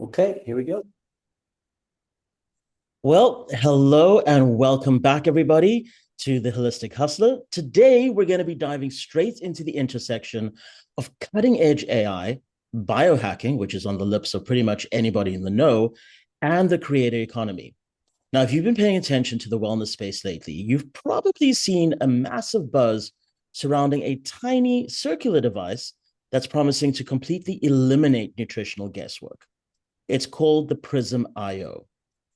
Okay, here we go. Well, hello and welcome back, everybody, to the Holistic Hustler. Today, we're going to be diving straight into the intersection of cutting edge AI, biohacking, which is on the lips of pretty much anybody in the know, and the creator economy. Now, if you've been paying attention to the wellness space lately, you've probably seen a massive buzz surrounding a tiny circular device that's promising to completely eliminate nutritional guesswork. It's called the Prism IO.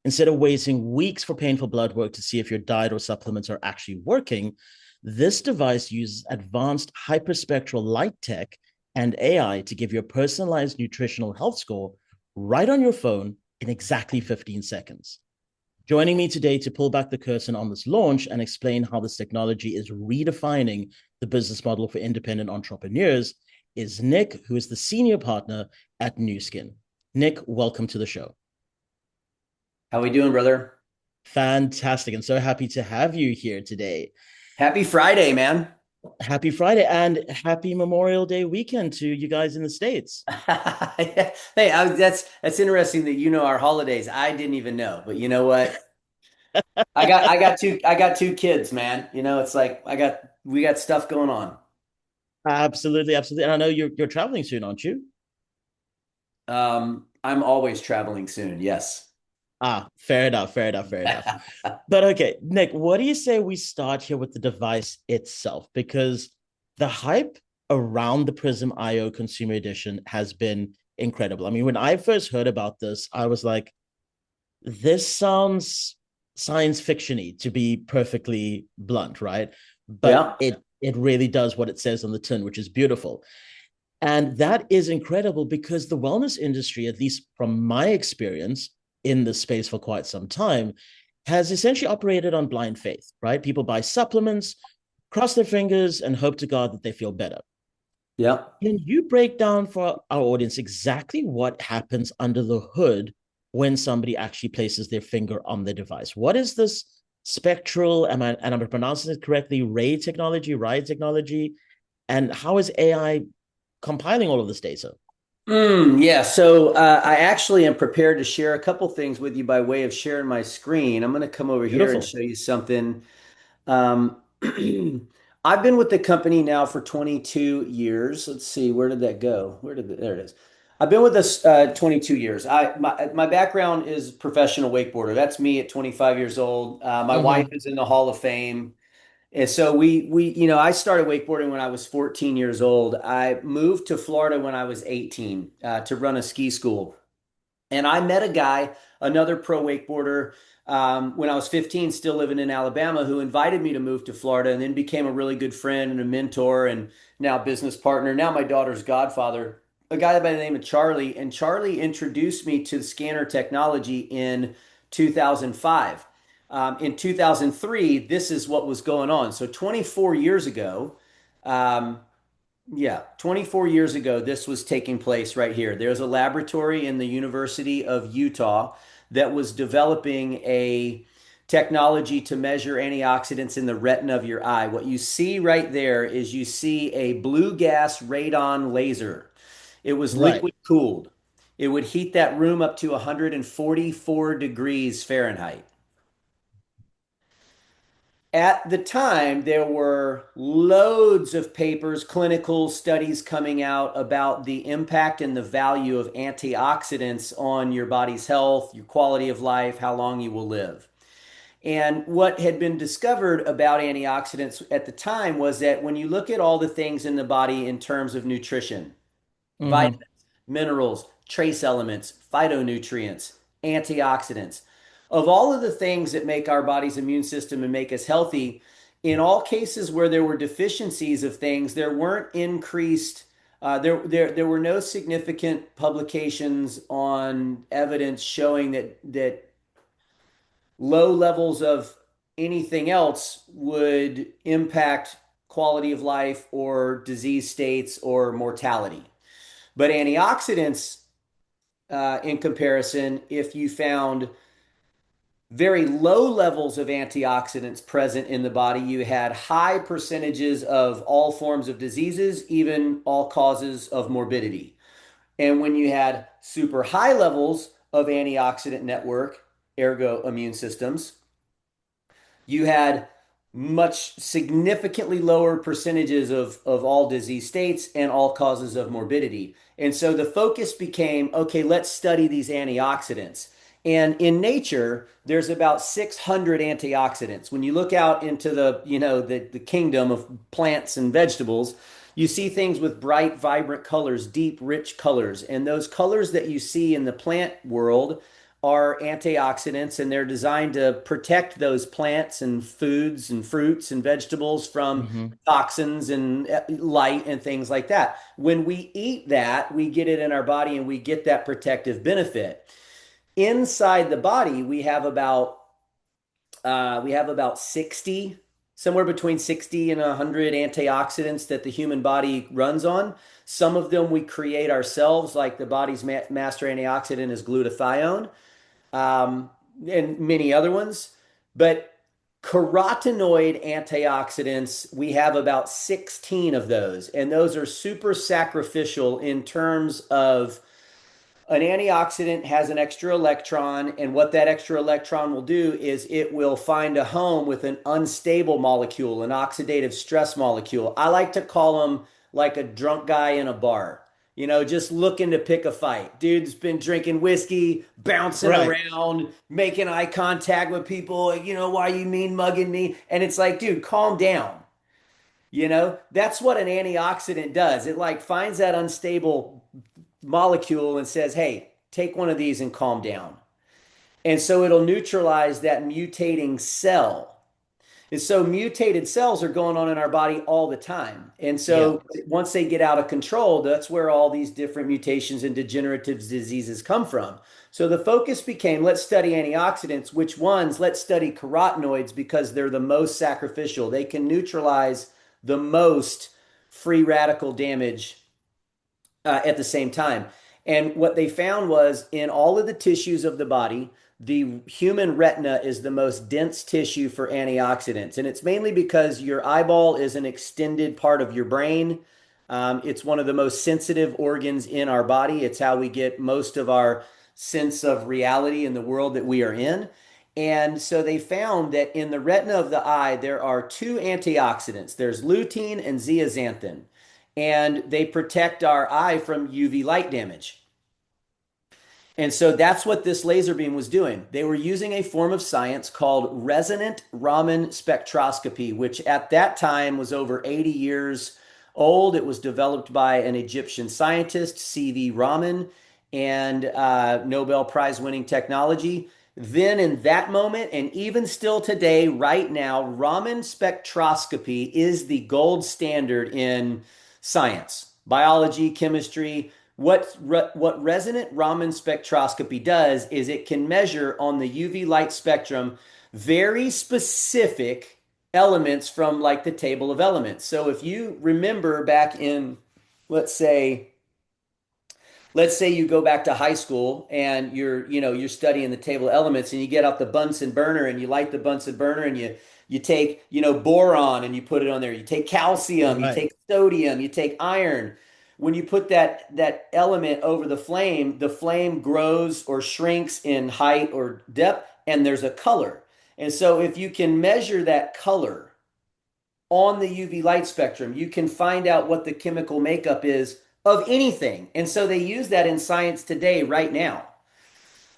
Instead of waiting weeks for painful blood work to see if your diet or supplements are actually working, this device uses advanced hyperspectral light tech and AI to give you a personalized nutritional health score right on your phone in exactly 15 seconds. Joining me today to pull back the curtain on this launch and explain how this technology is redefining the business model for independent entrepreneurs is Nick, who is the senior partner at Nu Skin. Nick, welcome to the show. How we doing, brother? Fantastic. I'm so happy to have you here today. Happy Friday, man. Happy Friday and happy Memorial Day weekend to you guys in the States. Hey, that's interesting that you know our holidays. I didn't even know, but you know what? I got two kids, man. It's like we got stuff going on. Absolutely, absolutely. And I know you're traveling soon, aren't you? I'm always traveling soon. Yes. Ah, fair enough, fair enough, fair enough. But okay, Nick, what do you say we start here with the device itself? Because the hype around the Prism IO Consumer Edition has been incredible. I mean, when I first heard about this, I was like, this sounds science fictiony to be perfectly blunt, right? But Yeah. it really does what it says on the tin, which is beautiful. And that is incredible because the wellness industry, at least from my experience in this space for quite some time, has essentially operated on blind faith, right? People buy supplements, cross their fingers, and hope to God that they feel better. Yeah. Can you break down for our audience exactly what happens under the hood when somebody actually places their finger on the device? What is this spectral, and I'm pronouncing it correctly, ray technology, and how is AI compiling all of this data? Yeah. So I actually am prepared to share a couple things with you by way of sharing my screen. I'm going to come over here and Beautiful. show you something. Um, I've been with the company now for 22 years. Let's see, where did that go? There it is. I've been with us 22 years. My background is professional wakeboarder. That's me at 25 years old. My wife Mm-hmm. is in the Hall of Fame. And so I started wakeboarding when I was 14 years old. I moved to Florida when I was 18 to run a ski school. And I met a guy, another pro wakeboarder, when I was 15, still living in Alabama, who invited me to move to Florida and then became a really good friend and a mentor and now business partner. Now my daughter's godfather, a guy by the name of Charlie. And Charlie introduced me to the scanner technology in 2005. In 2003, this is what was going on. So 24 years ago, um, yeah, 24 years ago, this was taking place right here. There's a laboratory in the University of Utah that was developing a technology to measure antioxidants in the retina of your eye. What you see right there is you see a blue gas radon laser. It was Right. liquid cooled. It would heat that room up to 144 degrees Fahrenheit. At the time, there were loads of papers, clinical studies coming out about the impact and the value of antioxidants on your body's health, your quality of life, how long you will live. And what had been discovered about antioxidants at the time was that when you look at all the things in the body in terms of nutrition, Mm-hmm. vitamins, minerals, trace elements, phytonutrients, antioxidants. Of all of the things that make our body's immune system and make us healthy, in all cases where there were deficiencies of things, there weren't increased. There were no significant publications on evidence showing that low levels of anything else would impact quality of life or disease states or mortality. But antioxidants, in comparison, if you found very low levels of antioxidants present in the body, you had high percentages of all forms of diseases, even all causes of morbidity. And when you had super high levels of antioxidant network, ergo immune systems, you had much significantly lower percentages of all disease states and all causes of morbidity. And so the focus became, okay, let's study these antioxidants. And in nature, there's about 600 antioxidants. When you look out into the kingdom of plants and vegetables, you see things with bright, vibrant colors, deep, rich colors. And those colors that you see in the plant world are antioxidants, and they're designed to protect those plants and foods and fruits and vegetables from Hmm. toxins and light and things like that. When we eat that, we get it in our body and we get that protective benefit. Inside the body, we have about 60, somewhere between 60 and 100 antioxidants that the human body runs on. Some of them we create ourselves, like the body's master antioxidant is glutathione, um, and many other ones. But carotenoid antioxidants, we have about 16 of those, and those are super sacrificial in terms of an antioxidant has an extra electron, and what that extra electron will do is it will find a home with an unstable molecule, an oxidative stress molecule. I like to call them like a drunk guy in a bar, just looking to pick a fight. Dude's been drinking whiskey, bouncing Right. around, making eye contact with people. Why you mean mugging me? And it's like, dude, calm down. That's what an antioxidant does. It like finds that unstable molecule and says, hey, take one of these and calm down. And so it'll neutralize that mutating cell. And so mutated cells are going on in our body all the time. And Yeah. so once they get out of control, that's where all these different mutations and degenerative diseases come from. So the focus became, let's study antioxidants. Which ones? Let's study carotenoids because they're the most sacrificial. They can neutralize the most free radical damage at the same time. And what they found was in all of the tissues of the body, the human retina is the most dense tissue for antioxidants. And it's mainly because your eyeball is an extended part of your brain. It's one of the most sensitive organs in our body. It's how we get most of our sense of reality in the world that we are in. And so they found that in the retina of the eye, there are two antioxidants. There's lutein and zeaxanthin, and they protect our eye from UV light damage. And so that's what this laser beam was doing. They were using a form of science called resonant Raman spectroscopy, which at that time was over 80 years old. It was developed by an Egyptian scientist, C.V. Raman, and Nobel Prize winning technology. Then, in that moment, and even still today, right now, Raman spectroscopy is the gold standard in science, biology, chemistry. What resonant Raman spectroscopy does is it can measure on the UV light spectrum very specific elements from like the table of elements. So if you remember back in, let's say, let's say you go back to high school and you're studying the table of elements, and you get out the Bunsen burner and you light the Bunsen burner, and you take boron and you put it on there. You take calcium, you Right. take sodium, you take iron. When you put that element over the flame grows or shrinks in height or depth, and there's a color. And so if you can measure that color on the UV light spectrum, you can find out what the chemical makeup is of anything. And so they use that in science today, right now.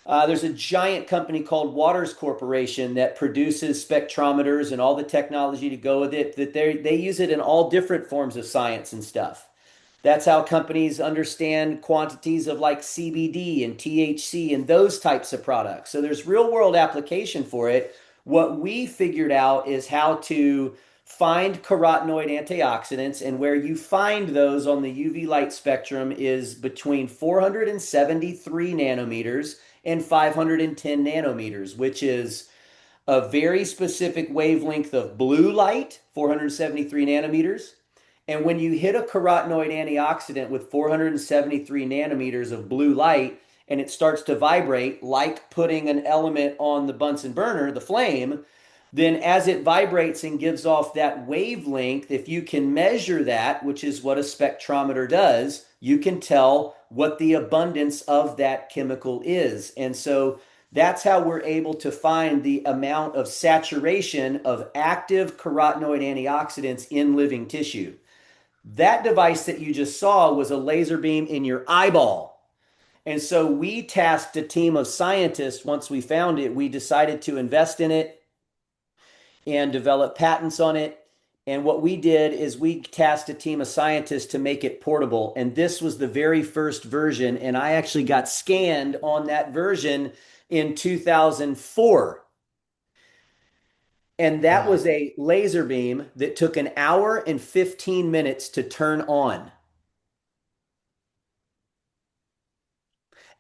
There's a giant company called Waters Corporation that produces spectrometers and all the technology to go with it. That they use it in all different forms of science and stuff. That's how companies understand quantities of like CBD and THC and those types of products. So there's real world application for it. What we figured out is how to find carotenoid antioxidants, and where you find those on the UV light spectrum is between 473 nanometers and 510 nanometers, which is a very specific wavelength of blue light, 473 nanometers. And when you hit a carotenoid antioxidant with 473 nanometers of blue light and it starts to vibrate, like putting an element on the Bunsen burner, the flame, then as it vibrates and gives off that wavelength, if you can measure that, which is what a spectrometer does, you can tell what the abundance of that chemical is. And so that's how we're able to find the amount of saturation of active carotenoid antioxidants in living tissue. That device that you just saw was a laser beam in your eyeball. And so we tasked a team of scientists once we found it. We decided to invest in it and develop patents on it. And what we did is we tasked a team of scientists to make it portable. And this was the very first version. And I actually got scanned on that version in 2004. And that was Wow. a laser beam that took an hour and 15 minutes to turn on.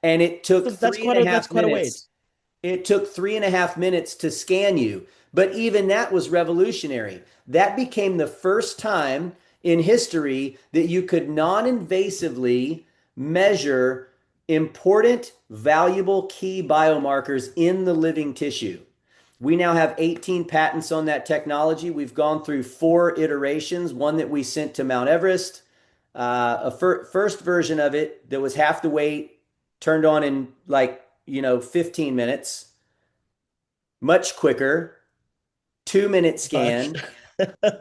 And it took That's three quite and a a that's half quite a wait. minutes It took 3.5 minutes to scan you. But even that was revolutionary. That became the first time in history that you could non invasively measure important, valuable key biomarkers in the living tissue. We now have 18 patents on that technology. We've gone through four iterations, one that we sent to Mount Everest, first version of it that was half the weight, turned on in 15 minutes, much quicker, 2 minute Gosh. scan.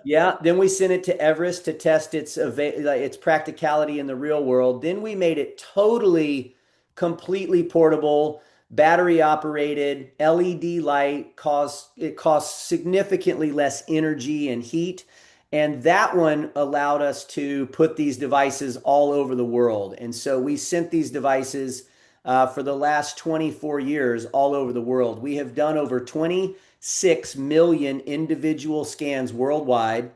Yeah, then we sent it to Everest to test its practicality in the real world. Then we made it totally, completely portable, battery operated, LED light. Costs significantly less energy and heat, and that one allowed us to put these devices all over the world. And so we sent these devices for the last 24 years all over the world. We have done over 26 million individual scans worldwide,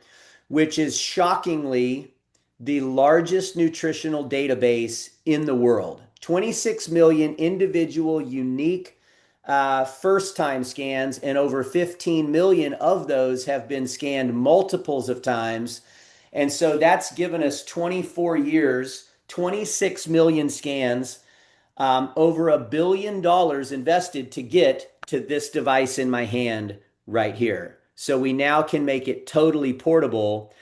which is shockingly the largest nutritional database in the world. 26 million individual unique first time scans, and over 15 million of those have been scanned multiples of times. And so that's given us 24 years, 26 million scans, over $1 billion invested to get to this device in my hand right here. So we now can make it totally portable.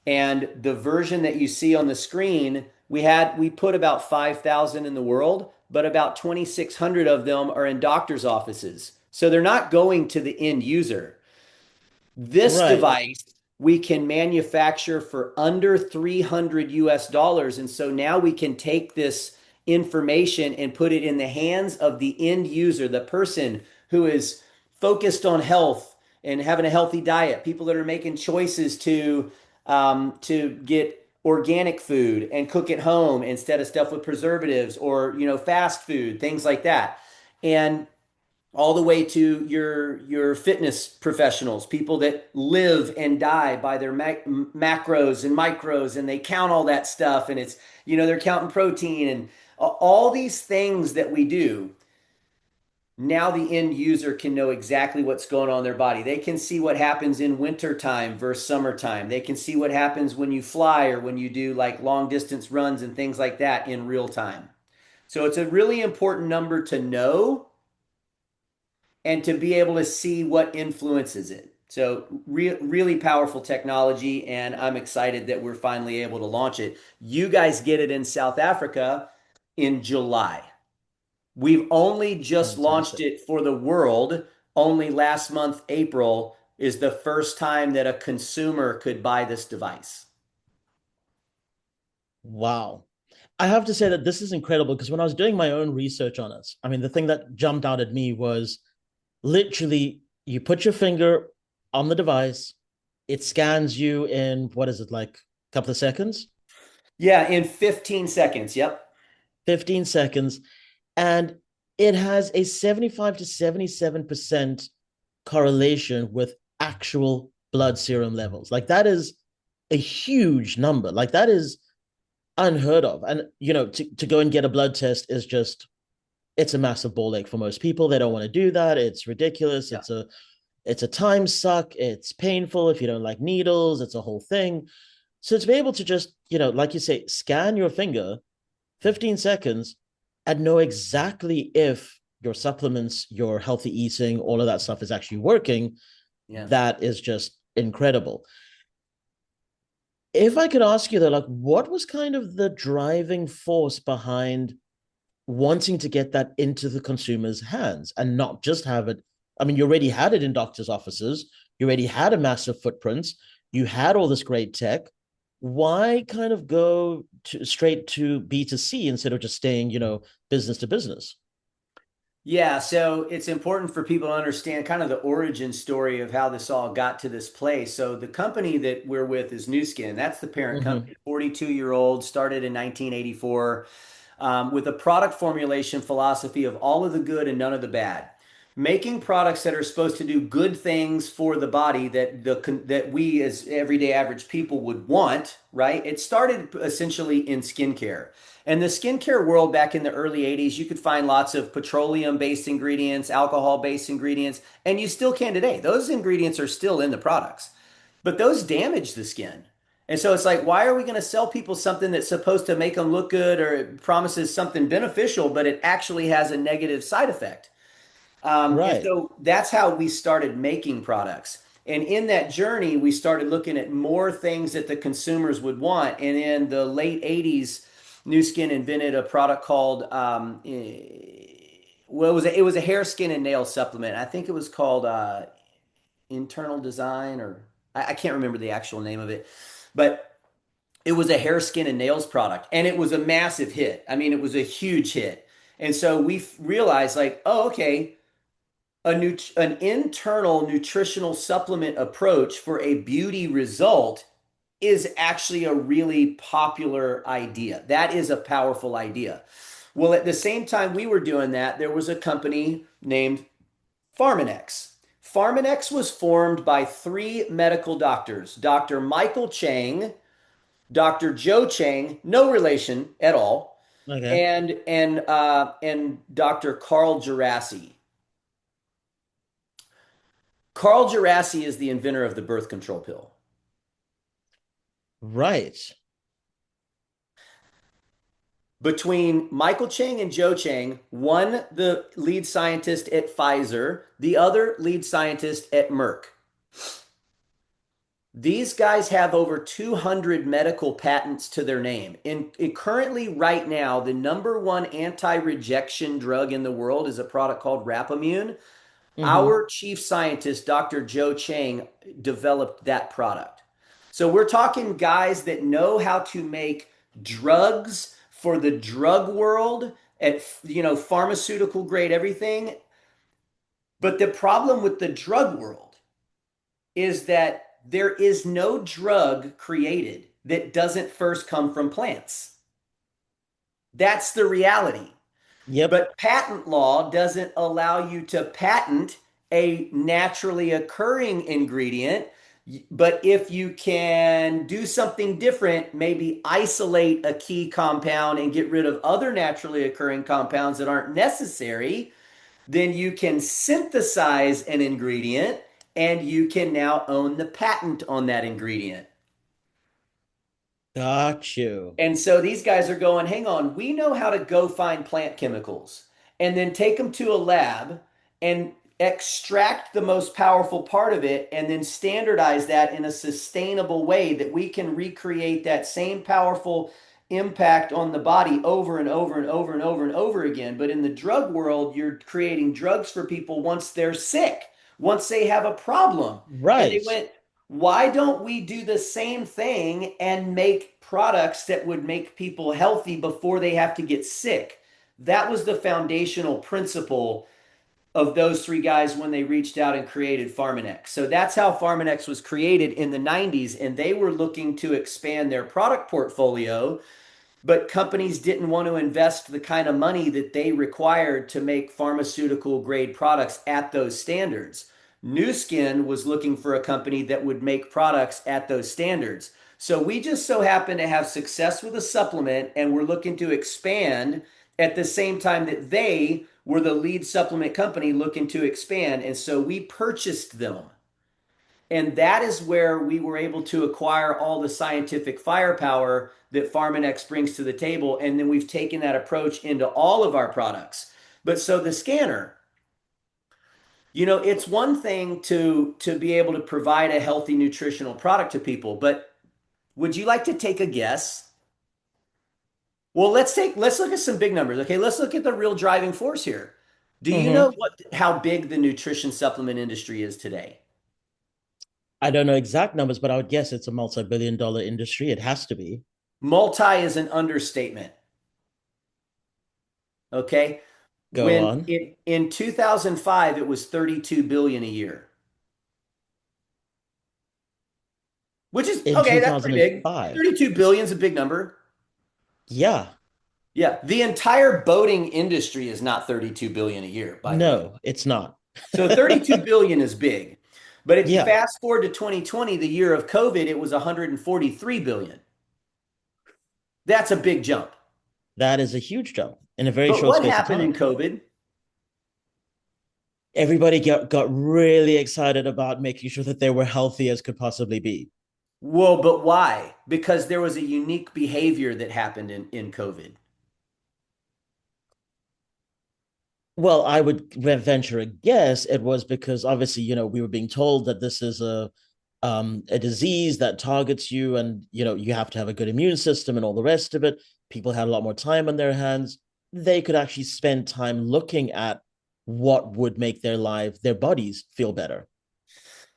And the version that you see on the screen, we put about 5,000 in the world, but about 2,600 of them are in doctors' offices. So they're not going to the end user. This Right. device we can manufacture for under 300 US dollars. And so now we can take this information and put it in the hands of the end user, the person who is focused on health and having a healthy diet, people that are making choices to get organic food and cook at home instead of stuff with preservatives, or fast food, things like that. And all the way to your fitness professionals, people that live and die by their macros and micros, and they count all that stuff, and it's they're counting protein and all these things that we do. Now the end user can know exactly what's going on in their body. They can see what happens in wintertime versus summertime. They can see what happens when you fly or when you do like long distance runs and things like that in real time. So it's a really important number to know and to be able to see what influences it. So really powerful technology, and I'm excited that we're finally able to launch it. You guys get it in South Africa in July. We've only just launched Fantastic. it for the world. Only last month, April, is the first time that a consumer could buy this device. Wow. I have to say that this is incredible because when I was doing my own research on it, I mean, the thing that jumped out at me was literally you put your finger on the device, it scans you in what is it, like a couple of seconds? Yeah, in 15 seconds. Yep. 15 seconds. And it has a 75 to 77% correlation with actual blood serum levels. Like that is a huge number. Like that is unheard of. And to go and get a blood test is just it's a massive ball ache for most people. They don't want to do that. It's ridiculous. Yeah. It's a time suck. It's painful if you don't like needles. It's a whole thing. So to be able to just, like you say, scan your finger 15 seconds and know exactly if your supplements, your healthy eating, all of that stuff is actually working. Yeah. That is just incredible. If I could ask you though, like, what was kind of the driving force behind wanting to get that into the consumer's hands and not just have it? I mean, you already had it in doctors' offices, you already had a massive footprint, you had all this great tech. Why kind of go straight to B2C instead of just staying, business to business? Yeah, so it's important for people to understand kind of the origin story of how this all got to this place. So the company that we're with is Nu Skin. That's the parent Mm-hmm. company, 42-year-old, started in 1984, with a product formulation philosophy of all of the good and none of the bad. Making products that are supposed to do good things for the body that we as everyday average people would want, right? It started essentially in skincare. And the skincare world back in the early 80s, you could find lots of petroleum-based ingredients, alcohol-based ingredients, and you still can today. Those ingredients are still in the products, but those damage the skin. And so it's like, why are we going to sell people something that's supposed to make them look good or it promises something beneficial, but it actually has a negative side effect? And Right. so that's how we started making products. And in that journey, we started looking at more things that the consumers would want. And in the late 80s, Nu Skin invented a product called, well, it was a hair, skin, and nail supplement. I think it was called Internal Design, or I can't remember the actual name of it. But it was a hair, skin, and nails product. And it was a massive hit. I mean, it was a huge hit. And so we realized, like, oh, okay, an internal nutritional supplement approach for a beauty result is actually a really popular idea. That is a powerful idea. Well, at the same time we were doing that, there was a company named Pharmanex. Pharmanex was formed by three medical doctors: Dr. Michael Chang, Dr. Joe Chang, no relation at all, Okay. and Dr. Carl Gerasi. Carl Gerasi is the inventor of the birth control pill. Right. Between Michael Chang and Joe Chang, one the lead scientist at Pfizer, the other lead scientist at Merck. These guys have over 200 medical patents to their name. Currently, right now, the number one anti-rejection drug in the world is a product called Rapamune. Mm-hmm. Our chief scientist, Dr. Joe Chang, developed that product. So we're talking guys that know how to make drugs for the drug world at pharmaceutical grade everything. But the problem with the drug world is that there is no drug created that doesn't first come from plants. That's the reality. Yep. But patent law doesn't allow you to patent a naturally occurring ingredient. But if you can do something different, maybe isolate a key compound and get rid of other naturally occurring compounds that aren't necessary, then you can synthesize an ingredient and you can now own the patent on that ingredient. Got you. And so these guys are going, hang on, we know how to go find plant chemicals and then take them to a lab and extract the most powerful part of it and then standardize that in a sustainable way that we can recreate that same powerful impact on the body over and over and over and over and over again. But in the drug world, you're creating drugs for people once they're sick, once they have a problem. And they Right. went, why don't we do the same thing and make products that would make people healthy before they have to get sick? That was the foundational principle of those three guys when they reached out and created Pharmanex. So that's how Pharmanex was created in the 90s, and they were looking to expand their product portfolio, but companies didn't want to invest the kind of money that they required to make pharmaceutical grade products at those standards. Nu Skin was looking for a company that would make products at those standards. So we just so happen to have success with a supplement, and we're looking to expand at the same time that they were the lead supplement company looking to expand. And so we purchased them. And that is where we were able to acquire all the scientific firepower that Pharmanex brings to the table. And then we've taken that approach into all of our products. But so the scanner, It's one thing to be able to provide a healthy nutritional product to people, but would you like to take a guess? Well, let's look at some big numbers. Okay, let's look at the real driving force here. Do you know Hmm. how big the nutrition supplement industry is today? I don't know exact numbers, but I would guess it's a multi-billion dollar industry. It has to be. Multi is an understatement. Okay. Go When on. in 2005 it was 32 billion a year, which is In okay, that's pretty big. 2005. 32 billion is a big number. Yeah. Yeah, the entire boating industry is not 32 billion a year, by the way. No, it's not. So 32 billion is big. But if you Yeah. fast forward to 2020, the year of COVID, it was 143 billion. That's a big jump. That is a huge jump in a very But short what space of happened in time. COVID? Everybody got really excited about making sure that they were healthy as could possibly be. Well, but why? Because there was a unique behavior that happened in COVID. Well, I would venture a guess it was because obviously, we were being told that this is a disease that targets you, and you have to have a good immune system and all the rest of it. People had a lot more time on their hands. They could actually spend time looking at what would make their bodies feel better.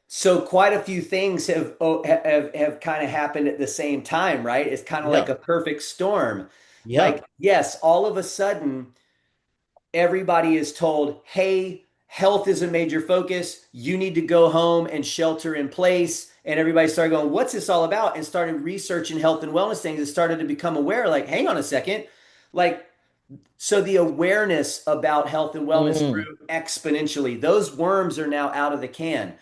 So quite a few things have kind of happened at the same time, right? It's kind of like Yeah. a perfect storm. Yeah. Like, yes, all of a sudden everybody is told, hey, health is a major focus. You need to go home and shelter in place. And everybody started going, what's this all about? And started researching health and wellness things and started to become aware, like, hang on a second. Like, so the awareness about health and wellness Mm, grew exponentially. Those worms are now out of the can.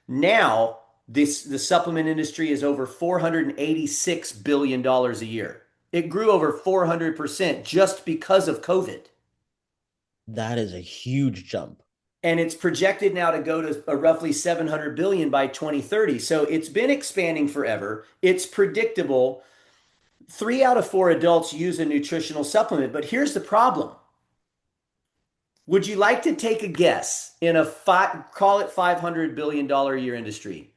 Now, the supplement industry is over $486 billion a year. It grew over 400% just because of COVID. that is a huge jump. And it's projected now to go to a roughly 700 billion by 2030. So it's been expanding forever. It's predictable. 3 out of 4 adults use a nutritional supplement. But here's the problem. Would you like to take a guess in call it $500 billion a year industry?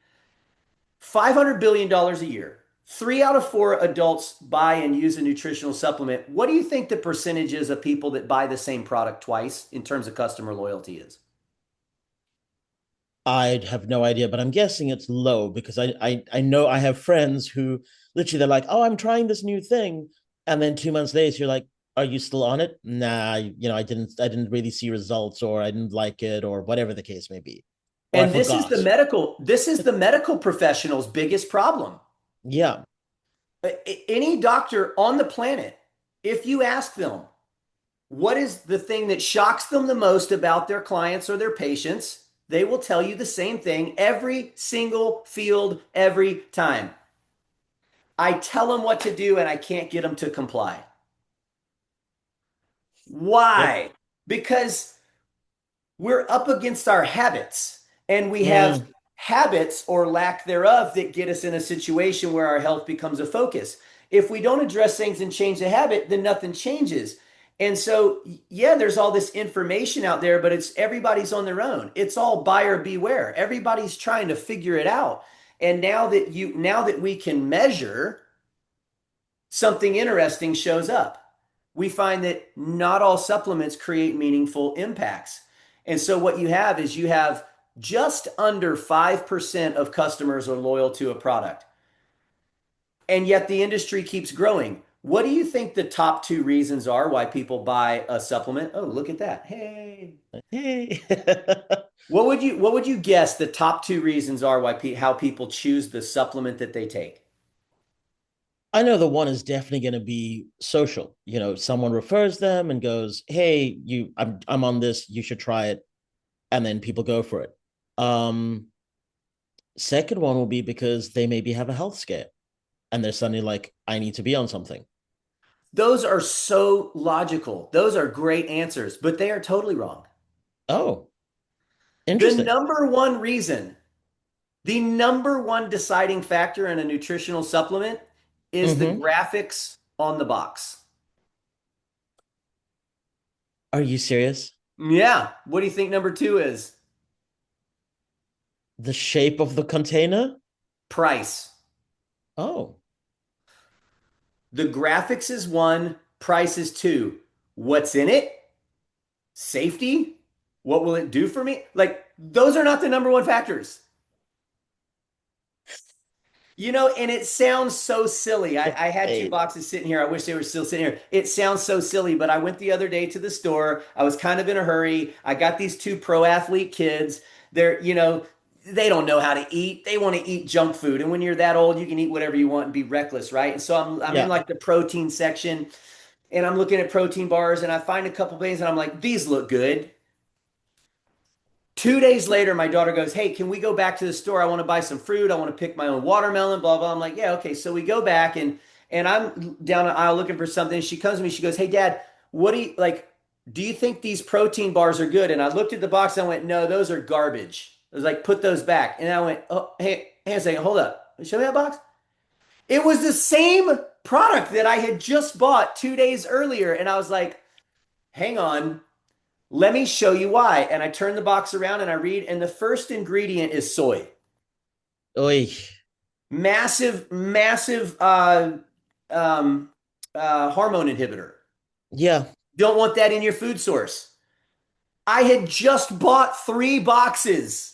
$500 billion a year. 3 out of 4 adults buy and use a nutritional supplement. What do you think the percentages of people that buy the same product twice in terms of customer loyalty is? I have no idea, but I'm guessing it's low because I know I have friends who literally they're like, "Oh, I'm trying this new thing," and then 2 months later, you're like, "Are you still on it?" Nah, I didn't really see results, or I didn't like it, or whatever the case may be, or I And forgot. this is the medical professional's biggest problem. Yeah. Any doctor on the planet, if you ask them what is the thing that shocks them the most about their clients or their patients, they will tell you the same thing every single field, every time. I tell them what to do and I can't get them to comply. Yep. Why? Because we're up against our habits and we have Mm, habits or lack thereof that get us in a situation where our health becomes a focus. If we don't address things and change the habit, then nothing changes. And so, yeah, there's all this information out there, but it's everybody's on their own. It's all buyer beware. Everybody's trying to figure it out. And now that we can measure, something interesting shows up. We find that not all supplements create meaningful impacts. And so what you have just under 5% of customers are loyal to a product. And yet the industry keeps growing. What do you think the top two reasons are why people buy a supplement? Oh, look at that. Hey. hey. What would you guess the top two reasons are why how people choose the supplement that they take? I know the one is definitely going to be social. Someone refers them and goes, "Hey, I'm on this. You should try it," and then people go for it. Um, Second one will be because they maybe have a health scare and they're suddenly like, "I need to be on something." Those are so logical. Those are great answers, but they are totally wrong. Oh, The interesting. number one reason, the number one deciding factor in a nutritional supplement is the Mm-hmm. graphics on the box. Are you serious? Yeah. What do you think number two is? The shape of the container? Price. Oh, The graphics is one, price is two. What's in it? Safety? What will it do for me? Like, those are not the number one factors. And it sounds so silly. I had two hey, boxes sitting here. I wish they were still sitting here. It sounds so silly, but I went the other day to the store. I was kind of in a hurry. I got these two pro athlete kids. They don't know how to eat. They want to eat junk food. And when you're that old, you can eat whatever you want and be reckless, right? And so I'm in yeah. like the protein section and I'm looking at protein bars and I find a couple things and I'm like, these look good. 2 days later, my daughter goes, "Hey, can we go back to the store? I want to buy some fruit. I want to pick my own watermelon, blah, blah." I'm like, "Yeah, okay." So we go back and I'm down the aisle looking for something. She comes to me, she goes, "Hey, Dad, what do you like? Do you think these protein bars are good?" And I looked at the box and I went, "No, those are garbage." I was like, "Put those back." And I went, "Oh, hey a second, hold up. Show me that box." It was the same product that I had just bought 2 days earlier. And I was like, hang on. Let me show you why. And I turn the box around and I read, and the first ingredient is soy. Oy. Massive, massive um, hormone inhibitor. Yeah, Don't want that in your food source. I had just bought 3 boxes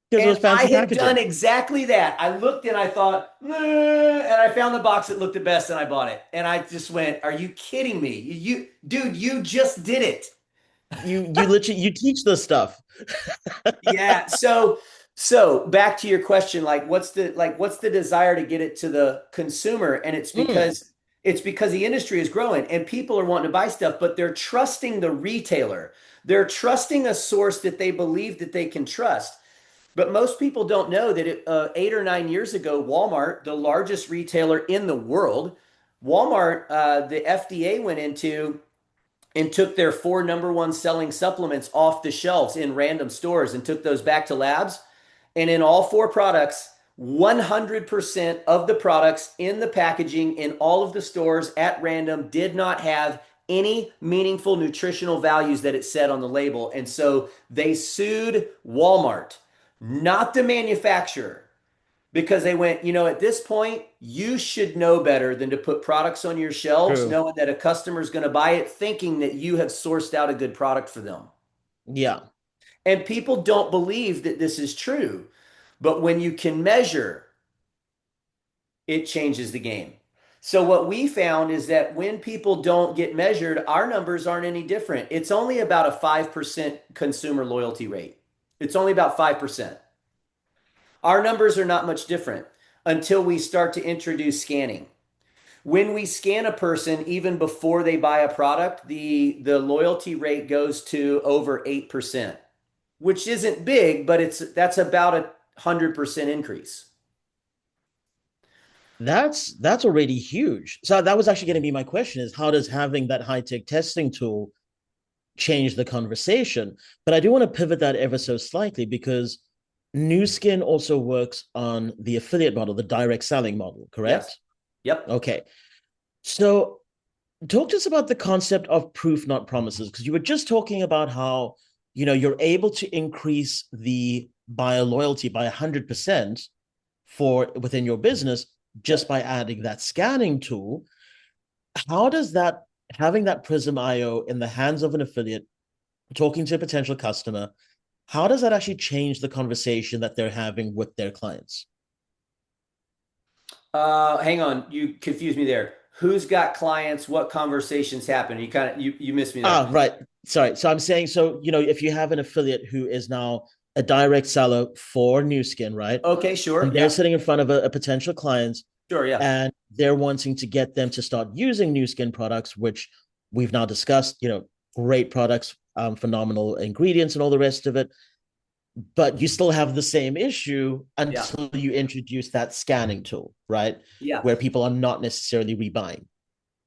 because it and was I fancy had done packaging. exactly that. I looked and I thought, and I found the box that looked the best and I bought it. And I just went, are you kidding me? Dude, you just did it. You literally you teach this stuff. Yeah. So back to your question, like what's the desire to get it to the consumer? And it's Mm, because it's because the industry is growing and people are wanting to buy stuff, but they're trusting the retailer. They're trusting a source that they believe that they can trust. But most people don't know that 8 or 9 years ago, Walmart, the largest retailer in the world, Walmart, the FDA went into and took their four number one selling supplements off the shelves in random stores and took those back to labs. And in all four products, 100% of the products in the packaging in all of the stores at random did not have any meaningful nutritional values that it said on the label. And so they sued Walmart, not the manufacturer, because they went, at this point, you should know better than to put products on your shelves true. knowing that a customer is going to buy it thinking that you have sourced out a good product for them. Yeah. And people don't believe that this is true. But when you can measure, it changes the game. So what we found is that when people don't get measured, our numbers aren't any different. It's only about a 5% consumer loyalty rate. It's only about 5%. Our numbers are not much different until we start to introduce scanning. When we scan a person, even before they buy a product, the loyalty rate goes to over 8%, which isn't big, but that's about 100% increase. That's already huge. So that was actually going to be my question is how does having that high-tech testing tool change the conversation? But I do want to pivot that ever so slightly because New Skin also works on the affiliate model, the direct selling model, Yes. correct? Yep. Okay. So talk to us about the concept of proof not promises because you were just talking about how you're able to increase the buyer loyalty by 100% for within your business just Yep. by adding that scanning tool. How does that having that Prism IO in the hands of an affiliate talking to a potential customer, how does that actually change the conversation that they're having with their clients? Hang on, you confused me there. Who's got clients? What conversations happen? You missed me there. Ah, right. Sorry. So I'm saying, so, if you have an affiliate who is now a direct seller for New Skin, right? Okay, sure. And they're Yeah. sitting in front of a potential client Sure. Yeah. and they're wanting to get them to start using New Skin products, which we've now discussed, great products, phenomenal ingredients and all the rest of it. But you still have the same issue Yeah. until you introduce that scanning tool, right? Yeah. Where people are not necessarily rebuying.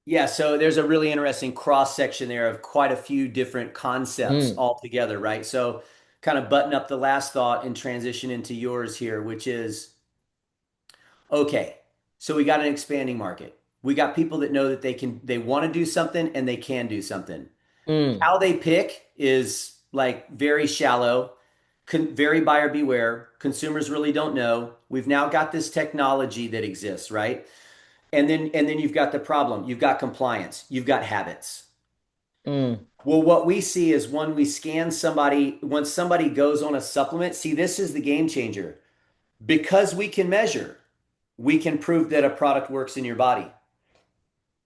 Yeah. So there's a really interesting cross section there of quite a few different concepts Mm, all together, right? So kind of button up the last thought and transition into yours here, which is okay. So we got an expanding market. We got people that know that they want to do something and they can do something. mm, How they pick is like very shallow. Very buyer beware. Consumers really don't know. We've now got this technology that exists, right? And then you've got the problem. You've got compliance. You've got habits. Mm, Well, what we see is when we scan somebody, when somebody goes on a supplement, see, this is the game changer. Because we can measure, we can prove that a product works in your body.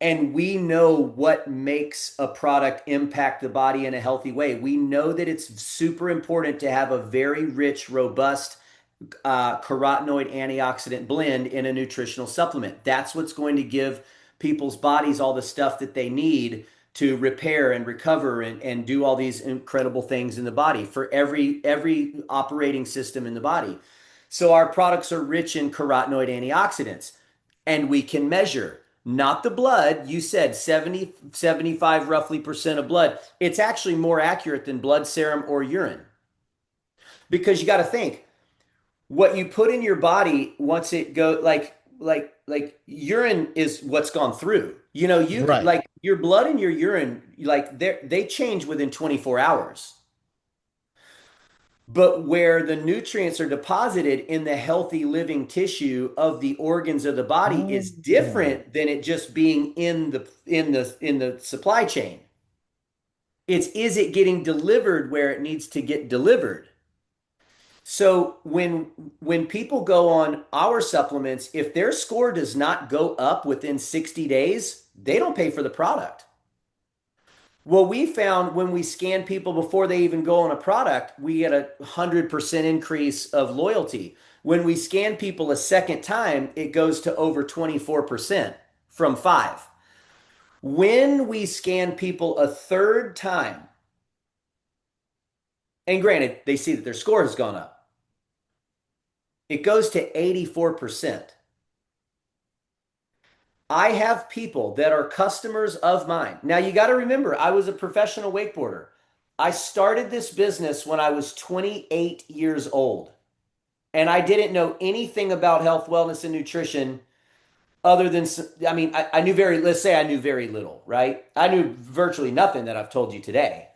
And we know what makes a product impact the body in a healthy way. We know that it's super important to have a very rich, robust carotenoid antioxidant blend in a nutritional supplement. That's what's going to give people's bodies all the stuff that they need to repair and recover and do all these incredible things in the body for every operating system in the body. So our products are rich in carotenoid antioxidants and we can measure not the blood. You said 70, 75 roughly percent of blood. It's actually more accurate than blood, serum, or urine because you got to think what you put in your body once it go like urine is what's gone through. You could right. like your blood and your urine like they change within 24 hours. But where the nutrients are deposited in the healthy living tissue of the organs of the body is Oh. different than it just being in the supply chain. It's is it getting delivered where it needs to get delivered? So when people go on our supplements, if their score does not go up within 60 days, they don't pay for the product. Well, we found when we scan people before they even go on a product, we get 100% increase of loyalty. When we scan people a second time, it goes to over 24% from 5. When we scan people a third time, and granted, they see that their score has gone up, it goes to 84%. I have people that are customers of mine. Now, you got to remember, I was a professional wakeboarder. I started this business when I was 28 years old, and I didn't know anything about health, wellness, and nutrition other than, I mean, I knew let's say I knew very little, right? I knew virtually nothing that I've told you today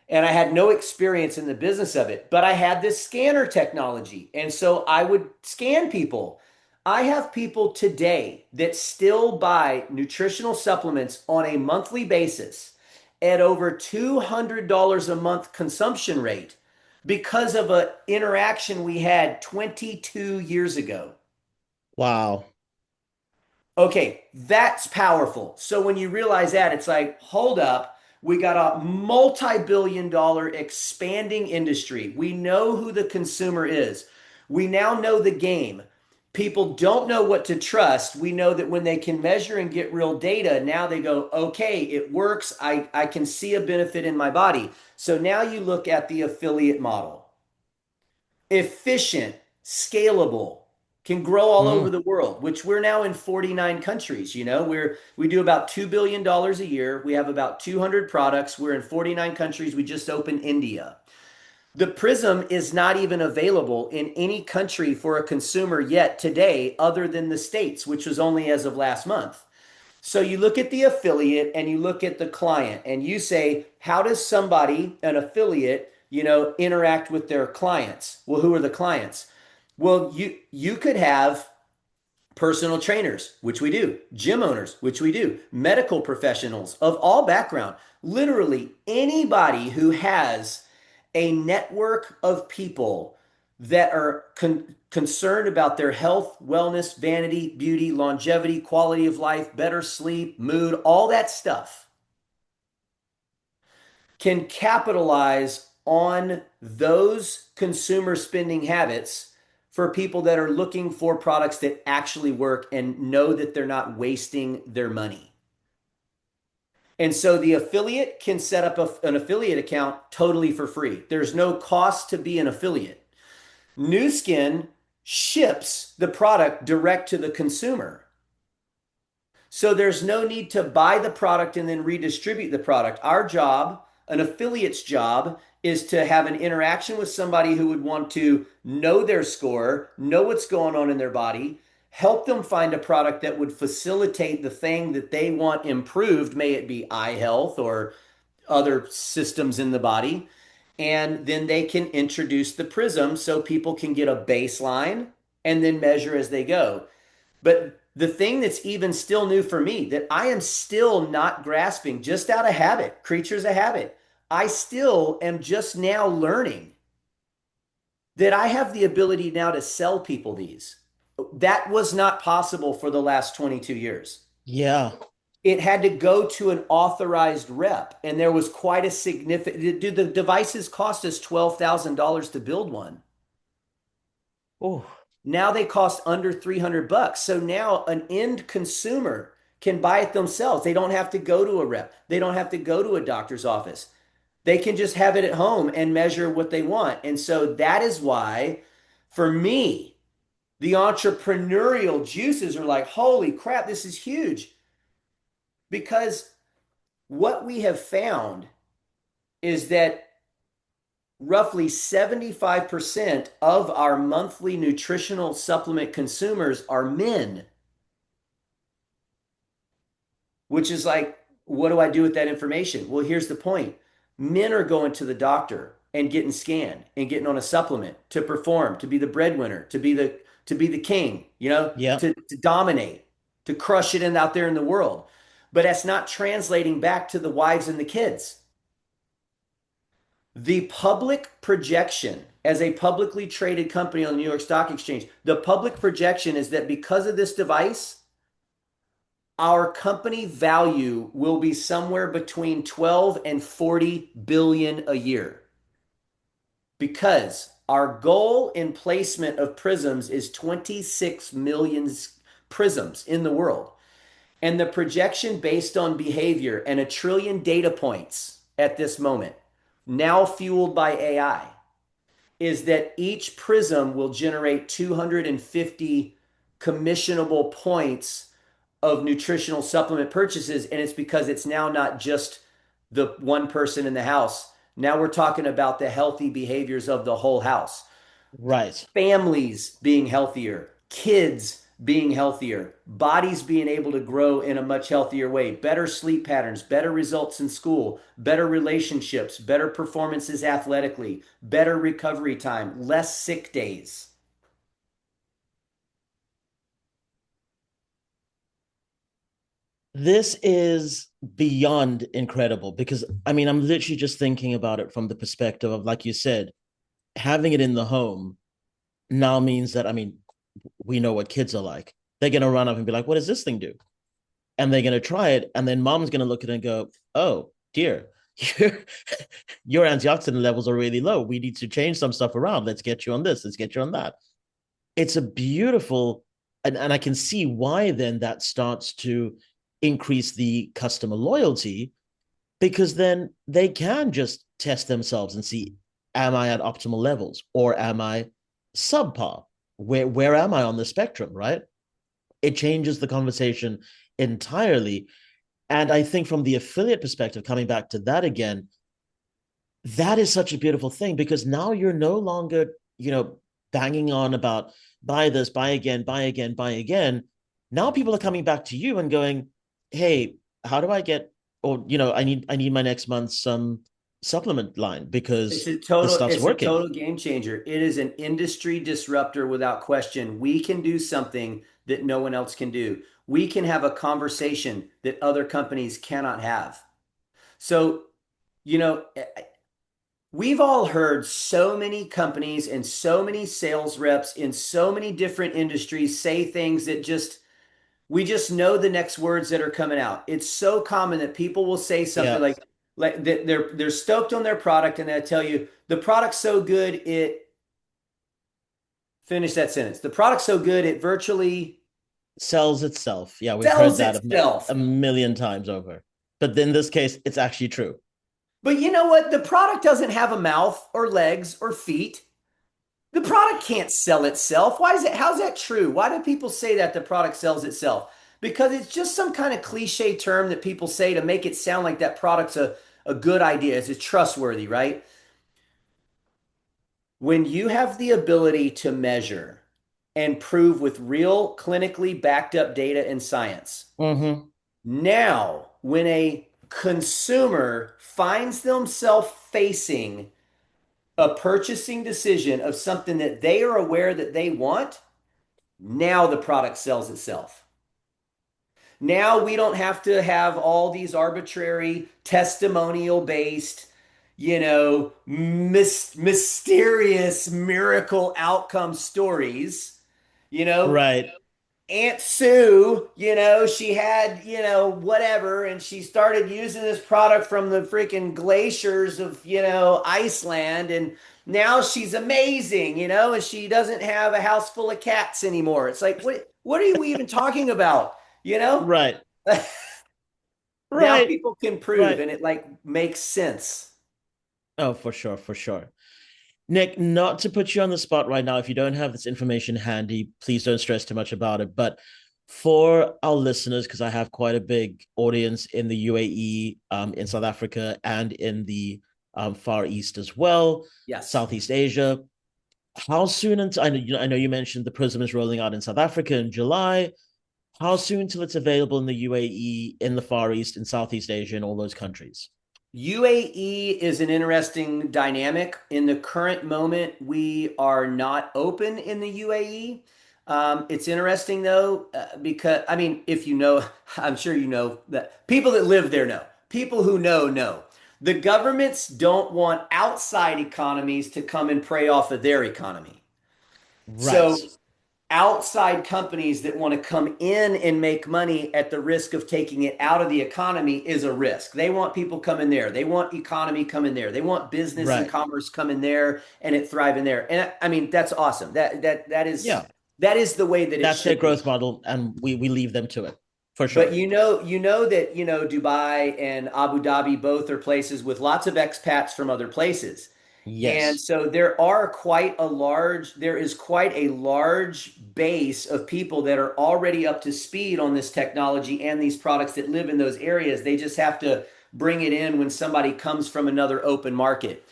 and I had no experience in the business of it, but I had this scanner technology. And so I would scan people. I have people today that still buy nutritional supplements on a monthly basis at over $200 a month consumption rate because of an interaction we had 22 years ago. Wow. Okay, that's powerful. So when you realize that, it's like, hold up, we got a multi-billion dollar expanding industry. We know who the consumer is. We now know the game. People don't know what to trust. We know that when they can measure and get real data, now they go, okay, it works. I can see a benefit in my body. So now you look at the affiliate model efficient, scalable, can grow all over Mm. the world, which we're now in 49 countries. We do about $2 billion a year. We have about 200 products. We're in 49 countries. We just opened India. The Prism is not even available in any country for a consumer yet today, other than the States, which was only as of last month. So you look at the affiliate and you look at the client and you say, how does somebody, an affiliate, interact with their clients? Well, who are the clients? Well, you could have personal trainers, which we do, gym owners, which we do, medical professionals of all background, literally anybody who has a network of people that are concerned about their health, wellness, vanity, beauty, longevity, quality of life, better sleep, mood, all that stuff can capitalize on those consumer spending habits for people that are looking for products that actually work and know that they're not wasting their money. And so the affiliate can set up an affiliate account totally for free. There's no cost to be an affiliate. New Skin ships the product direct to the consumer. So there's no need to buy the product and then redistribute the product. Our job, an affiliate's job, is to have an interaction with somebody who would want to know their score, know what's going on in their body, help them find a product that would facilitate the thing that they want improved, may it be eye health or other systems in the body, And then they can introduce the Prism so people can get a baseline and then measure as they go. But the thing that's even still new for me that I am still not grasping just out of habit, creatures of habit, I still am just now learning that I have the ability now to sell people these. That was not possible for the last 22 years. Yeah. It had to go to an authorized rep, and there was quite a significant. Do the devices cost us $12,000 to build one? Oh, Now they cost under 300 bucks. So now an end consumer can buy it themselves. They don't have to go to a rep. They don't have to go to a doctor's office. They can just have it at home and measure what they want. And so that is why, for me, the entrepreneurial juices are like, holy crap, this is huge. Because what we have found is that roughly 75% of our monthly nutritional supplement consumers are men, which is like, what do I do with that information? Well, here's the point. Men are going to the doctor and getting scanned and getting on a supplement to perform, to be the breadwinner, to be the king, yeah. to dominate, to crush it in out there in the world. But that's not translating back to the wives and the kids. The public projection as a publicly traded company on the New York Stock Exchange, the public projection is that because of this device, our company value will be somewhere between 12 and 40 billion a year because our goal in placement of prisms is 26 million prisms in the world. And the projection based on behavior and a trillion data points at this moment, now fueled by AI, is that each prism will generate 250 commissionable points of nutritional supplement purchases. And it's because it's now not just the one person in the house. Now we're talking about the healthy behaviors of the whole house. Right. Families being healthier, kids being healthier, bodies being able to grow in a much healthier way, better sleep patterns, better results in school, better relationships, better performances athletically, better recovery time, less sick days. This is beyond incredible because I mean, I'm literally just thinking about it from the perspective of, like you said, having it in the home now means that, I mean, we know what kids are like. They're going to run up and be like, what does this thing do? And they're going to try it. And then mom's going to look at it and go, oh, dear, your, your antioxidant levels are really low. We need to change some stuff around. Let's get you on this. Let's get you on that. It's a beautiful, and I can see why then that starts to increase the customer loyalty because then they can just test themselves and see, am I at optimal levels or am I subpar? Where am I on the spectrum, right? It changes the conversation entirely. And I think from the affiliate perspective, coming back to that again, that is such a beautiful thing because now you're no longer, banging on about buy this, buy again, buy again, buy again. Now people are coming back to you and going, hey, how do I get, or, I need my next month's supplement line It's because a this total, stuff's it's a working. total game changer. It is an industry disruptor without question. We can do something that no one else can do. We can have a conversation that other companies cannot have. So, you know, we've all heard so many companies and so many sales reps in so many different industries say things that just we just know the next words that are coming out. It's so common that people will say something Yeah. like they're stoked on their product and they'll tell you the product's so good it finish that sentence. The product's so good it virtually Sells itself. Yeah, we've heard sells that a itself. million times over. But in this case, it's actually true. But you know what? The product doesn't have a mouth or legs or feet. The product can't sell itself. Why is it? How's that true? Why do people say that the product sells itself? Because it's just some kind of cliche term that people say to make it sound like that product's a good idea. It's trustworthy, right? When you have the ability to measure and prove with real clinically backed up data and science, Mm-hmm. now when a consumer finds themselves facing a purchasing decision of something that they are aware that they want, now the product sells itself. Now we don't have to have all these arbitrary testimonial based, mysterious miracle outcome stories. You know, Right. Aunt Sue, she had, whatever, and she started using this product from the freaking glaciers of, Iceland, and now she's amazing, and she doesn't have a house full of cats anymore. It's like, what are we even talking about? You know? Right. Now Right. people can prove, Right. and it like makes sense. Oh, for sure, for sure. Nick, not to put you on the spot right now, if you don't have this information handy, please don't stress too much about it. But for our listeners, because I have quite a big audience in the UAE, in South Africa, and in the Far East as well, Yes. Southeast Asia, how soon until I know you mentioned the Prism is rolling out in South Africa in July. How soon till it's available in the UAE, in the Far East, in Southeast Asia, in all those countries? UAE is an interesting dynamic. In the current moment, we are not open in the UAE. It's interesting though, because I mean, if you know, I'm sure you know that people that live there know. People who know. The governments don't want outside economies to come and prey off of their economy. So Right. outside companies that want to come in and make money at the risk of taking it out of the economy is a risk. They want people coming there. They want economy coming there. They want business and Right. commerce coming there and it thriving there. And I mean, that's awesome. Yeah. That is the way that it That's their should be. growth model, and we leave them to it for But sure. you know that, Dubai and Abu Dhabi both are places with lots of expats from other places. And Yes. so there is quite a large base of people that are already up to speed on this technology and these products that live in those areas. They just have to bring it in when somebody comes from another open market.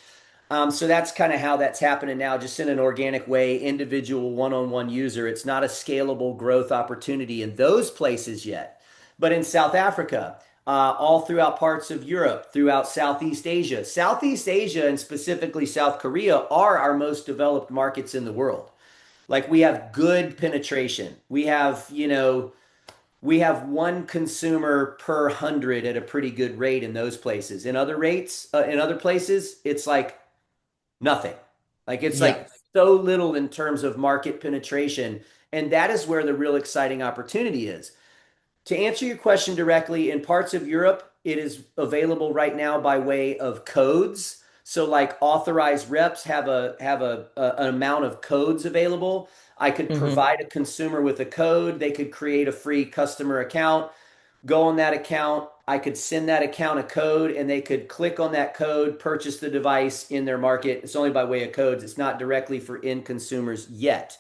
So that's kind of how that's happening now, just in an organic way, individual one-on-one user. It's not a scalable growth opportunity in those places yet. But in South Africa, all throughout parts of Europe, throughout Southeast Asia and specifically South Korea are our most developed markets in the world. Like we have good penetration. We have one consumer per 100 at a pretty good rate in those places. In other places, it's like nothing. Like it's Yeah. like so little in terms of market penetration. And that is where the real exciting opportunity is. To answer your question directly, in parts of Europe, it is available right now by way of codes. So like authorized reps have an amount of codes available. I could Mm-hmm. provide a consumer with a code. They could create a free customer account, go on that account. I could send that account a code and they could click on that code, purchase the device in their market. It's only by way of codes. It's not directly for end consumers yet.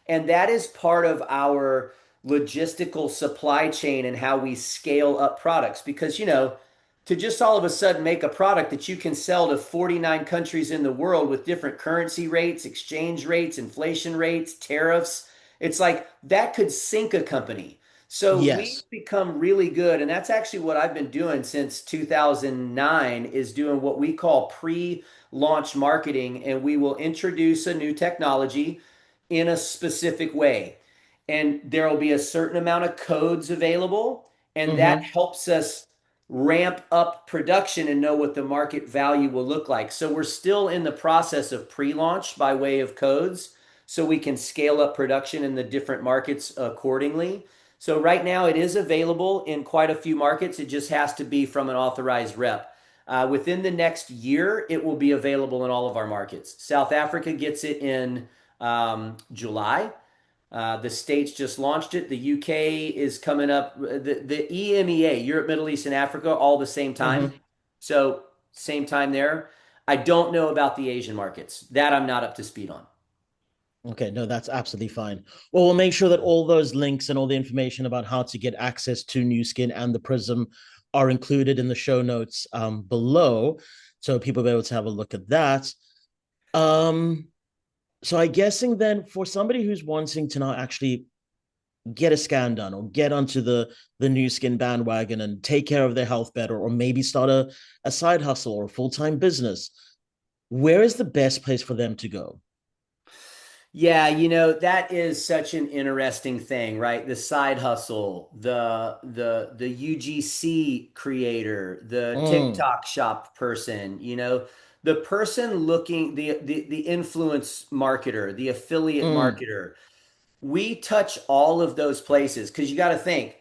And that is part of our logistical supply chain and how we scale up products because, to just all of a sudden make a product that you can sell to 49 countries in the world with different currency rates, exchange rates, inflation rates, tariffs, it's like that could sink a company. So we've Yes. become really good, and that's actually what I've been doing since 2009 is doing what we call pre-launch marketing, and we will introduce a new technology in a specific way. And there will be a certain amount of codes available, and that Mm-hmm. helps us ramp up production and know what the market value will look like. So we're still in the process of pre-launch by way of codes so we can scale up production in the different markets accordingly. So right now it is available in quite a few markets. It just has to be from an authorized rep. Within the next year, it will be available in all of our markets. South Africa gets it in July. The States just launched it. The UK is coming up. The EMEA, Europe, Middle East, and Africa, all the same time. Mm-hmm. So same time there. I don't know about the Asian markets. That I'm not up to speed on. Okay, no, that's absolutely fine. Well, we'll make sure that all those links and all the information about how to get access to New Skin and the Prism are included in the show notes below, so people will be able to have a look at that. Um, so I'm guessing then for somebody who's wanting to now actually get a scan done or get onto the New Skin bandwagon and take care of their health better, or maybe start a side hustle or a full-time business, where is the best place for them to go? Yeah, that is such an interesting thing, right? The side hustle, the UGC creator, the Mm, TikTok shop person, the person looking the influence marketer, the affiliate mm, marketer. We touch all of those places because you got to think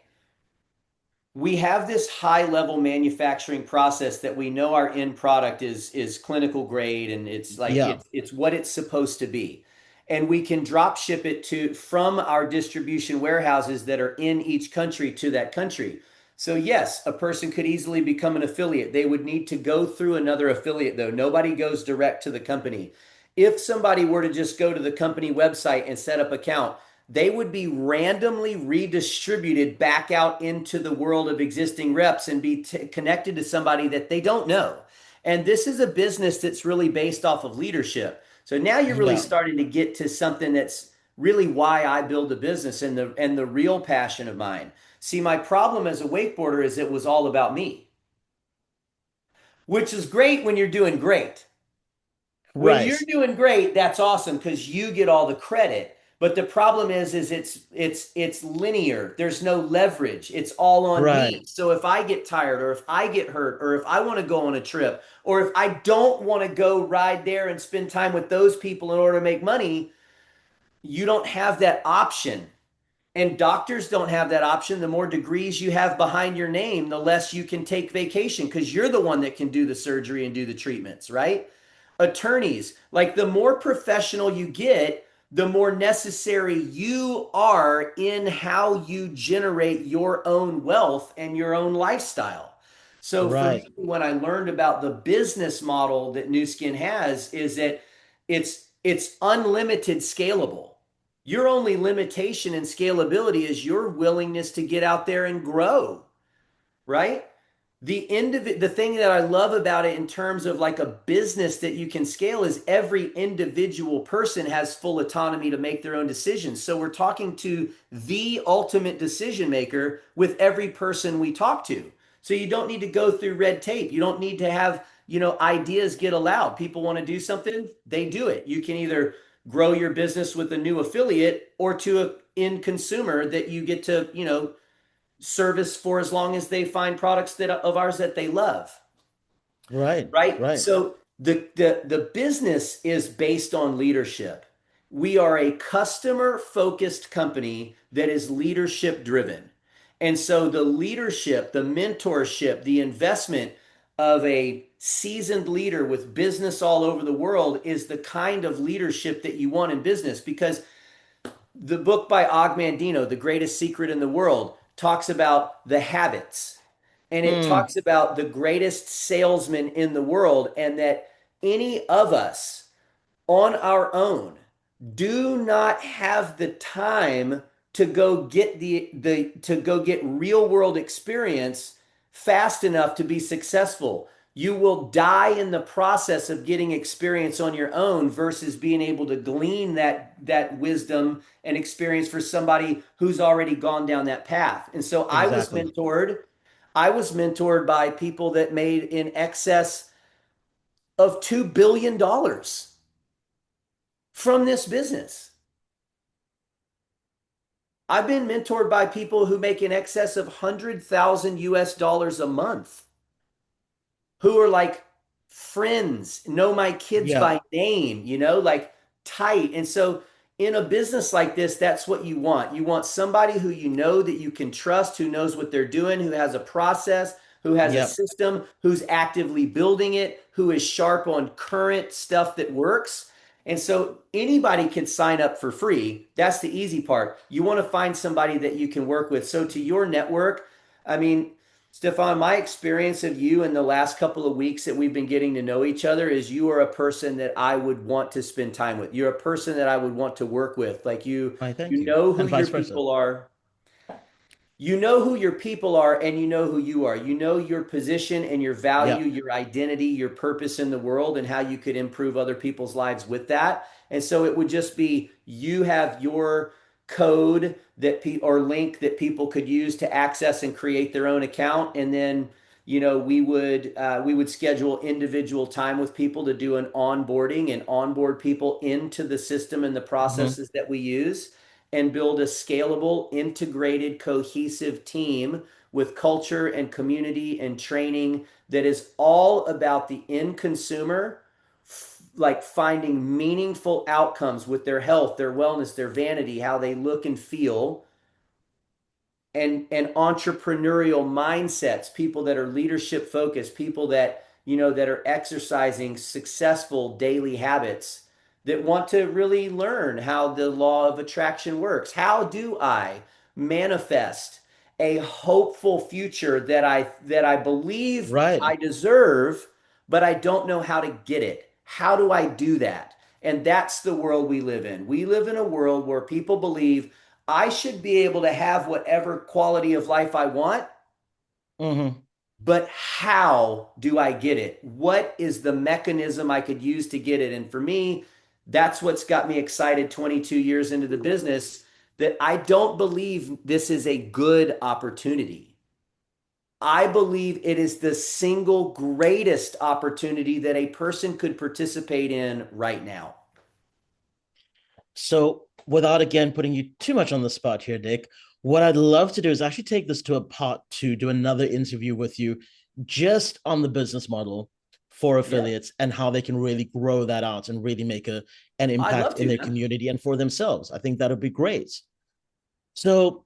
we have this high level manufacturing process that we know our end product is clinical grade and it's like yeah, it's what it's supposed to be, and we can drop ship it to from our distribution warehouses that are in each country to that country. So yes, a person could easily become an affiliate. They would need to go through another affiliate, though. Nobody goes direct to the company. If somebody were to just go to the company website and set up account, they would be randomly redistributed back out into the world of existing reps and be connected to somebody that they don't know. And this is a business that's really based off of leadership. So now you're really yeah, starting to get to something that's really why I build a business and the real passion of mine. See, my problem as a wakeboarder is it was all about me, which is great when you're doing great. When you're right, doing great, that's awesome because you get all the credit. But the problem is it's linear. There's no leverage. It's all on me. right, So if I get tired or if I get hurt or if I want to go on a trip or if I don't want to go ride there and spend time with those people in order to make money, you don't have that option. And doctors don't have that option. The more degrees you have behind your name, the less you can take vacation because you're the one that can do the surgery and do the treatments, right? Attorneys, like the more professional you get, the more necessary you are in how you generate your own wealth and your own lifestyle. So for me, right, when I learned about the business model that New Skin has, is that it's unlimited scalable. Your only limitation in scalability is your willingness to get out there and grow, right? The thing that I love about it in terms of like a business that you can scale is every individual person has full autonomy to make their own decisions. So we're talking to the ultimate decision maker with every person we talk to. So you don't need to go through red tape. You don't need to have, ideas get allowed. People want to do something, they do it. You can either grow your business with a new affiliate or to a end consumer that you get to, service for as long as they find products that of ours that they love, right, right? right, So the business is based on leadership. We are a customer focused company that is leadership driven. And so the leadership, the mentorship, the investment of a seasoned leader with business all over the world is the kind of leadership that you want in business because the book by Og Mandino, The Greatest Secret in the World, talks about the habits and it mm, talks about the greatest salesman in the world and that any of us on our own do not have the time to go get the to go get real world experience fast enough to be successful. You will die in the process of getting experience on your own versus being able to glean that wisdom and experience for somebody who's already gone down that path. And so exactly. I was mentored by people that made in excess of $2 billion from this business. I've been mentored by people who make in excess of 100,000 US dollars a month, who are like friends, know my kids Yeah, by name, like tight. And so in a business like this, that's what you want. You want somebody who you know that you can trust, who knows what they're doing, who has a process, who has a yeah, system, who's actively building it, who is sharp on current stuff that works. And so anybody can sign up for free. That's the easy part. You want to find somebody that you can work with. So to your network, I mean, Stefan, my experience of you in the last couple of weeks that we've been getting to know each other is you are a person that I would want to spend time with. You're a person that I would want to work with. Like I you thank you. know who And your vice versa. people are. You know who your people are and you know who you are. You know your position and your Yeah, value, your identity, your purpose in the world, and how you could improve other people's lives with that. And so it would just be you have your code or link that people could use to access and create their own account. And then, we would schedule individual time with people to do an onboarding and onboard people into the system and the Mhm. processes that we use and build a scalable, integrated, cohesive team with culture and community and training that is all about the end consumer, like finding meaningful outcomes with their health, their wellness, their vanity, how they look and feel, and entrepreneurial mindsets, people that are leadership focused, people that that are exercising successful daily habits, that want to really learn how the law of attraction works. How do I manifest a hopeful future that I believe Right. I deserve, but I don't know how to get it? How do I do that? And that's the world we live in. We live in a world where people believe I should be able to have whatever quality of life I want, Hmm. but how do I get it? What is the mechanism I could use to get it? And for me, that's what's got me excited 22 years into the business, that I don't believe this is a good opportunity. I believe it is the single greatest opportunity that a person could participate in right now. So, without again putting you too much on the spot here, Nick, what I'd love to do is actually take this to a part two, do another interview with you just on the business model for Yeah, affiliates and how they can really grow that out and really make an I'd impact love in to, their man. community and for themselves. I think that would be great. So,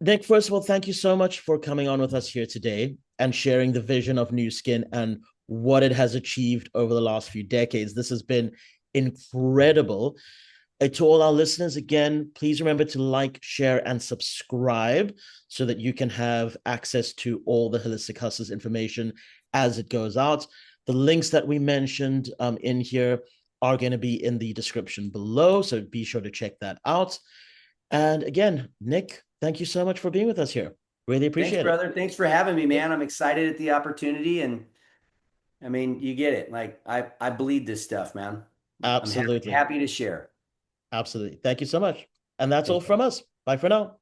Nick, first of all, thank you so much for coming on with us here today and sharing the vision of Nu Skin and what it has achieved over the last few decades. This has been incredible. To all our listeners, again, please remember to like, share, and subscribe so that you can have access to all the Holistic Hustlers information as it goes out. The links that we mentioned in here are going to be in the description below, so be sure to check that out. And again, Nick, thank you so much for being with us here. Really Thanks, appreciate it. brother. Thanks for having me, Yep. man. I'm excited at the opportunity, and I mean, you get it. Like I bleed this stuff, man. I'm happy Absolutely. happy to share. Absolutely. Thank you so much. And that's all Thank you. from us. Bye for now.